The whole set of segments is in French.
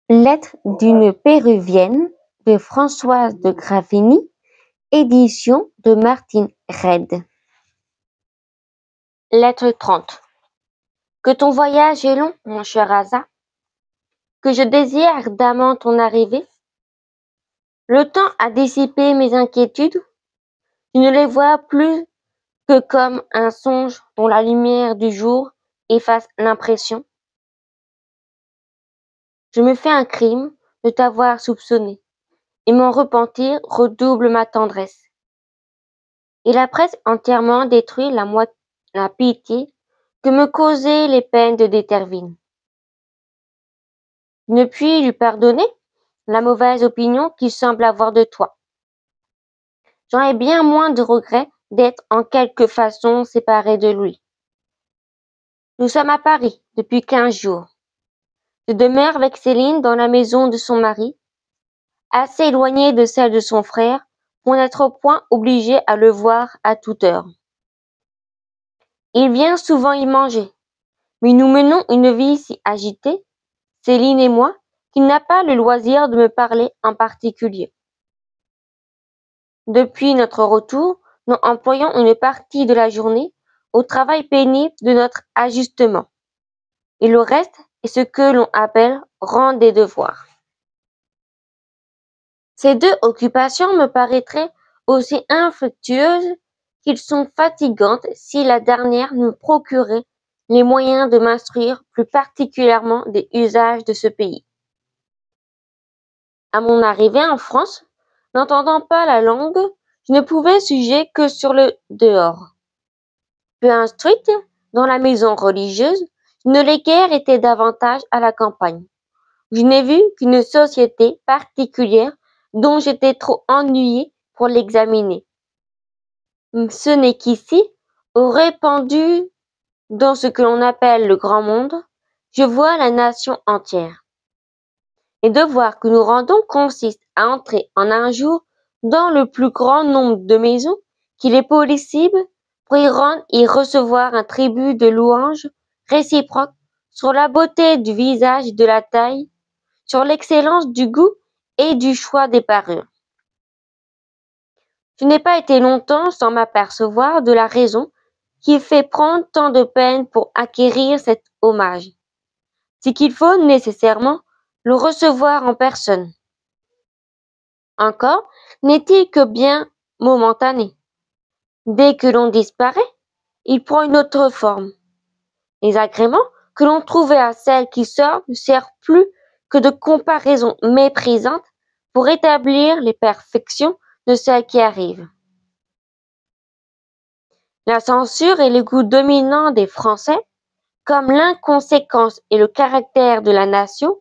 Lettre d'une Péruvienne de Françoise de Gravigny, édition de Martine Reid. Lettre 30. Que ton voyage est long, mon cher Asa, que je désire ardemment ton arrivée. Le temps a dissipé mes inquiétudes, je ne les vois plus que comme un songe dont la lumière du jour efface l'impression. Je me fais un crime de t'avoir soupçonné, et mon repentir redouble ma tendresse. Il a presque entièrement détruit la pitié que me causaient les peines de Détervine. Ne puis lui pardonner la mauvaise opinion qu'il semble avoir de toi. J'en ai bien moins de regret d'être en quelque façon séparé de lui. Nous sommes à Paris depuis 15 jours. Je demeure avec Céline dans la maison de son mari, assez éloignée de celle de son frère pour n'être au point obligée à le voir à toute heure. Il vient souvent y manger, mais nous menons une vie si agitée, Céline et moi, qu'il n'a pas le loisir de me parler en particulier. Depuis notre retour, nous employons une partie de la journée au travail pénible de notre ajustement, et le reste est ce que l'on appelle rang des devoirs. Ces deux occupations me paraîtraient aussi infructueuses qu'ils sont fatigantes si la dernière nous procurait les moyens de m'instruire plus particulièrement des usages de ce pays. À mon arrivée en France, n'entendant pas la langue, je ne pouvais juger que sur le dehors. Peu instruite dans la maison religieuse, je ne l'ai guère été davantage à la campagne. Je n'ai vu qu'une société particulière dont j'étais trop ennuyée pour l'examiner. Ce n'est qu'ici, au répandu dans ce que l'on appelle le grand monde, je vois la nation entière. Les devoirs que nous rendons consistent à entrer en un jour dans le plus grand nombre de maisons qu'il est possible pour y recevoir un tribut de louanges réciproques sur la beauté du visage et de la taille, sur l'excellence du goût et du choix des parures. Je n'ai pas été longtemps sans m'apercevoir de la raison qui fait prendre tant de peine pour acquérir cet hommage. C'est qu'il faut nécessairement le recevoir en personne. Encore n'est-il que bien momentané. Dès que l'on disparaît, il prend une autre forme. Les agréments que l'on trouvait à celle qui sort ne servent plus que de comparaison méprisante pour établir les perfections de celle qui arrive. La censure est le goût dominant des Français, comme l'inconséquence et le caractère de la nation.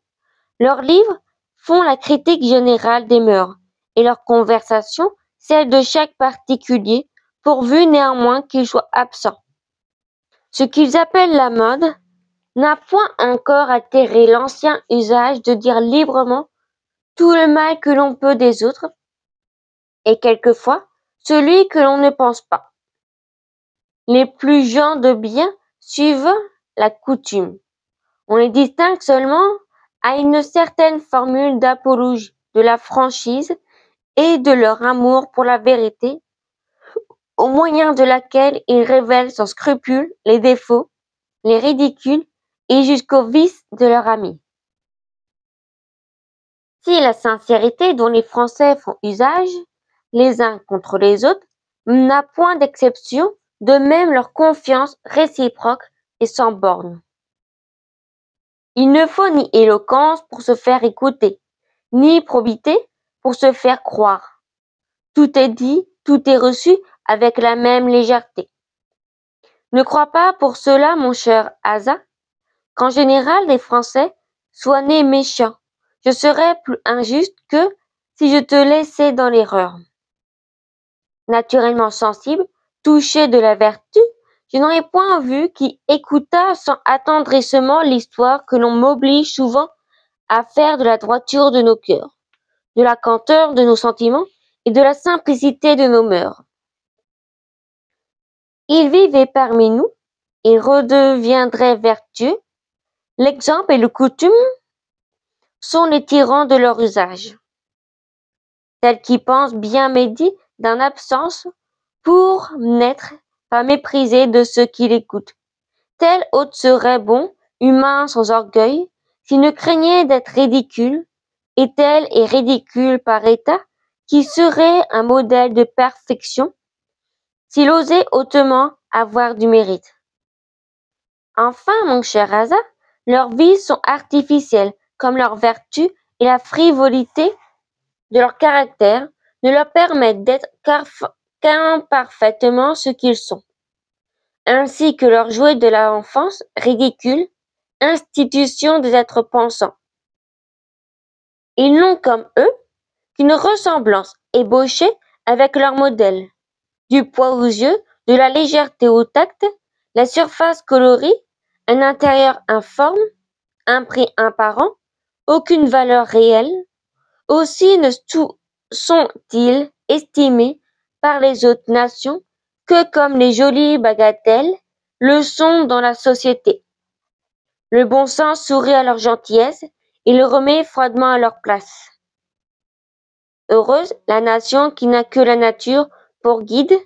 Leurs livres font la critique générale des mœurs, et leurs conversations celle de chaque particulier, pourvu néanmoins qu'il soit absent. Ce qu'ils appellent la mode n'a point encore altéré l'ancien usage de dire librement tout le mal que l'on peut des autres, et quelquefois celui que l'on ne pense pas. Les plus gens de bien suivent la coutume. On les distingue seulement à une certaine formule d'apologie de la franchise et de leur amour pour la vérité, au moyen de laquelle ils révèlent sans scrupule les défauts, les ridicules et jusqu'aux vices de leurs amis. Si la sincérité dont les Français font usage, les uns contre les autres, n'a point d'exception, de même leur confiance réciproque est sans bornes. Il ne faut ni éloquence pour se faire écouter, ni probité pour se faire croire. Tout est dit, tout est reçu avec la même légèreté. Ne crois pas pour cela, mon cher Asa, qu'en général les Français soient nés méchants. Je serais plus injuste que si je te laissais dans l'erreur. Naturellement sensible, touché de la vertu, je n'en ai point vu qui écoutât sans attendrissement l'histoire que l'on m'oblige souvent à faire de la droiture de nos cœurs, de la candeur de nos sentiments et de la simplicité de nos mœurs. Il vivait parmi nous et redeviendrait vertueux. L'exemple et le coutume sont les tyrans de leur usage, tels qui pensent bien médit d'un absence pour n'être pas méprisés de ceux qui l'écoutent. Tel hôte serait bon, humain sans orgueil, s'il ne craignait d'être ridicule, et tel est ridicule par état, qui serait un modèle de perfection, s'il osait hautement avoir du mérite. Enfin, mon cher Asa, leurs vies sont artificielles, comme leur vertu et la frivolité de leur caractère ne leur permettent d'être qu'imparfaitement ce qu'ils sont, ainsi que leurs jouets de l'enfance ridicules, institution des êtres pensants. Ils n'ont comme eux qu'une ressemblance ébauchée avec leur modèle, du poids aux yeux, de la légèreté au tact, la surface colorie, un intérieur informe, un prix imparent, aucune valeur réelle. Aussi ne sont-ils estimés par les autres nations que comme les jolies bagatelles le sont dans la société. Le bon sens sourit à leur gentillesse et le remet froidement à leur place. Heureuse la nation qui n'a que la nature pour guide,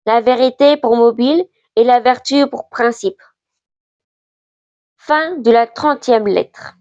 la vérité pour mobile et la vertu pour principe. Fin de la 30e lettre.